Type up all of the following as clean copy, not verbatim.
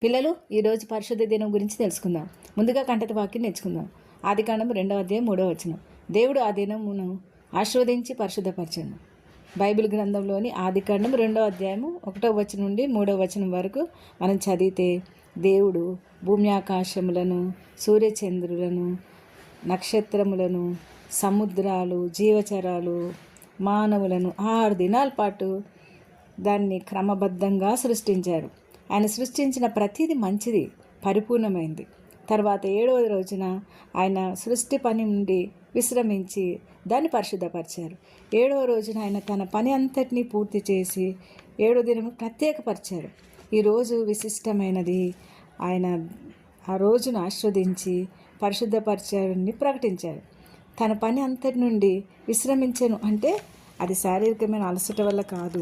పిల్లలు, ఈరోజు పరిశుద్ధ దినం గురించి తెలుసుకుందాం. ముందుగా కంటత వాక్యం నేర్చుకుందాం. ఆదికాండం 2వ అధ్యాయం 3వ వచనం. దేవుడు ఆ దినమును ఆశీర్వదించి పరిశుద్ధపరచను. బైబిల్ గ్రంథంలోని ఆదికాండం 2వ అధ్యాయము 1వ వచనం నుండి 3వ వచనం వరకు మనం చదివితే, దేవుడు భూమి ఆకాశములను, సూర్యచంద్రులను, నక్షత్రములను, సముద్రాలు, జీవచరాలు, మానవులను 6 దినాల పాటు దాన్ని క్రమబద్ధంగా సృష్టించారు. ఆయన సృష్టించిన ప్రతిదీ మంచిది, పరిపూర్ణమైంది. తర్వాత 7వ రోజున ఆయన సృష్టి పని నుండి విశ్రమించి దాన్ని పరిశుద్ధపరిచారు. 7వ రోజున ఆయన తన పని అంతటినీ పూర్తి చేసి 7వ దినం ప్రత్యేకపరిచారు. ఈరోజు విశిష్టమైనది. ఆయన ఆ రోజును ఆస్వాదించి పరిశుద్ధపరిచారని ప్రకటించారు. తన పని అంతటి నుండి విశ్రమించను అంటే అది శారీరకమైన అలసట వల్ల కాదు.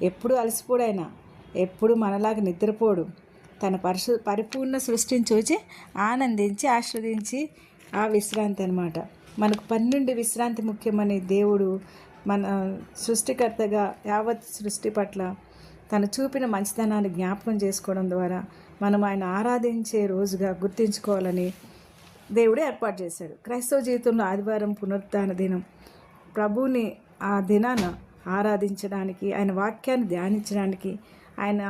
ఎప్పుడు అలసిపోడైనా, ఎప్పుడు మనలాగా నిద్రపోడు. తన పరిపూర్ణ సృష్టిని చూచి ఆనందించి ఆస్వాదించి ఆ విశ్రాంతి అనమాట. మనకు పని నుండి విశ్రాంతి ముఖ్యమని దేవుడు మన సృష్టికర్తగా యావత్ సృష్టి పట్ల తను చూపిన మంచితనాన్ని జ్ఞాపకం చేసుకోవడం ద్వారా మనం ఆయన ఆరాధించే రోజుగా గుర్తించుకోవాలని దేవుడే ఏర్పాటు చేశాడు. క్రైస్తవ జీవితంలో ఆదివారం పునరుత్థాన దినం. ప్రభువుని ఆ దినాన ఆరాధించడానికి, ఆయన వాక్యాన్ని ధ్యానించడానికి, ఆయన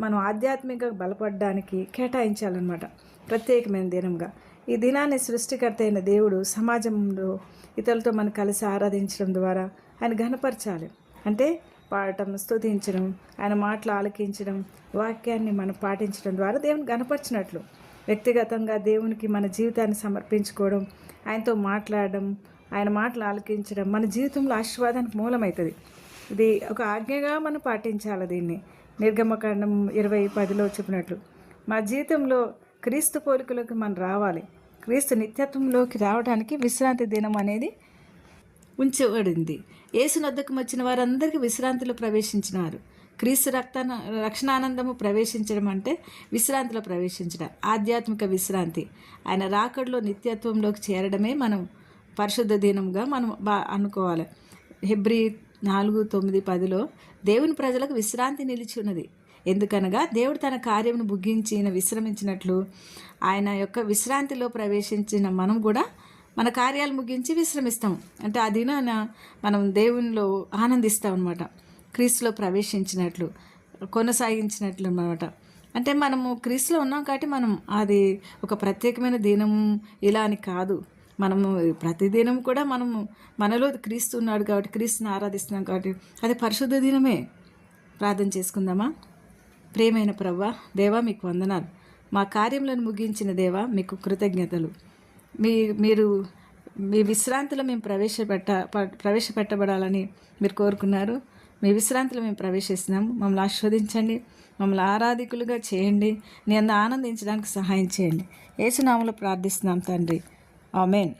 మనం ఆధ్యాత్మికంగా బలపడడానికి కేటాయించాలన్నమాట. ప్రత్యేకమైన దినంగా ఈ దినాన్ని సృష్టికర్త అయిన దేవుడు సమాజంలో ఇతరులతో మనం కలిసి ఆరాధించడం ద్వారా ఆయన ఘనపరచాలి. అంటే పాడటం, స్తుతించడం, ఆయన మాటలు ఆలకించడం, వాక్యాన్ని మనం పాటించడం ద్వారా దేవుని ఘనపరిచినట్లు. వ్యక్తిగతంగా దేవునికి మన జీవితాన్ని సమర్పించుకోవడం, ఆయనతో మాట్లాడడం, ఆయన మాటలు ఆలకించడం మన జీవితంలో ఆశీర్వాదానికి మూలమవుతుంది. ఇది ఒక ఆజ్ఞగా మనం పాటించాలి. దీన్ని నిర్గమకాండం 20:10 చెప్పినట్లు మా జీవితంలో క్రీస్తు పోలికలోకి మనం రావాలి. క్రీస్తు నిత్యత్వంలోకి రావడానికి విశ్రాంతి దినం అనేది ఉంచబడింది. యేసునొద్దకు వచ్చిన వారందరికీ విశ్రాంతిలో ప్రవేశించినారు. క్రీస్తు రక్షణానందము ప్రవేశించడం అంటే విశ్రాంతిలో ప్రవేశించడం, ఆధ్యాత్మిక విశ్రాంతి. ఆయన రాకడలో నిత్యత్వంలోకి చేరడమే మనం పరిశుద్ధ దినంగా మనం అనుకోవాలి. హెబ్రీ 4:9-10 దేవుని ప్రజలకు విశ్రాంతి నిలిచి ఉన్నది. ఎందుకనగా దేవుడు తన కార్యమును ముగించిన విశ్రమించినట్లు ఆయన యొక్క విశ్రాంతిలో ప్రవేశించిన మనం కూడా మన కార్యాలు ముగించి విశ్రమిస్తాం. అంటే ఆ దినాన మనం దేవునిలో ఆనందిస్తాం అన్నమాట. క్రీస్తులో ప్రవేశించినట్లు, కొనసాగించినట్లు అన్నమాట. అంటే మనము క్రీస్తులో ఉన్నాం కాబట్టి మనం అది ఒక ప్రత్యేకమైన దినము ఇలా అని కాదు. మనము ప్రతిదినం కూడా మనము మనలో క్రీస్తు ఉన్నాడు కాబట్టి, క్రీస్తుని ఆరాధిస్తున్నాం కాబట్టి అది పరిశుద్ధ దినమే. ప్రార్థన చేసుకుందామా? ప్రియమైన ప్రభువా, దేవా మీకు వందనాలు. మా కార్యములను ముగించిన దేవా మీకు కృతజ్ఞతలు. మీరు మీ విశ్రాంతిలో మేము ప్రవేశపెట్టబడాలని మీరు కోరుకున్నారు. మీ విశ్రాంతిలో మేము ప్రవేశిస్తున్నాము. మమ్మల్ని ఆస్వాదించండి, మమ్మల్ని ఆరాధికులుగా చేయండి, నీ అందు ఆనందించడానికి సహాయం చేయండి. యేసు నామములో ప్రార్థిస్తున్నాం తండ్రి, ఆమేన్.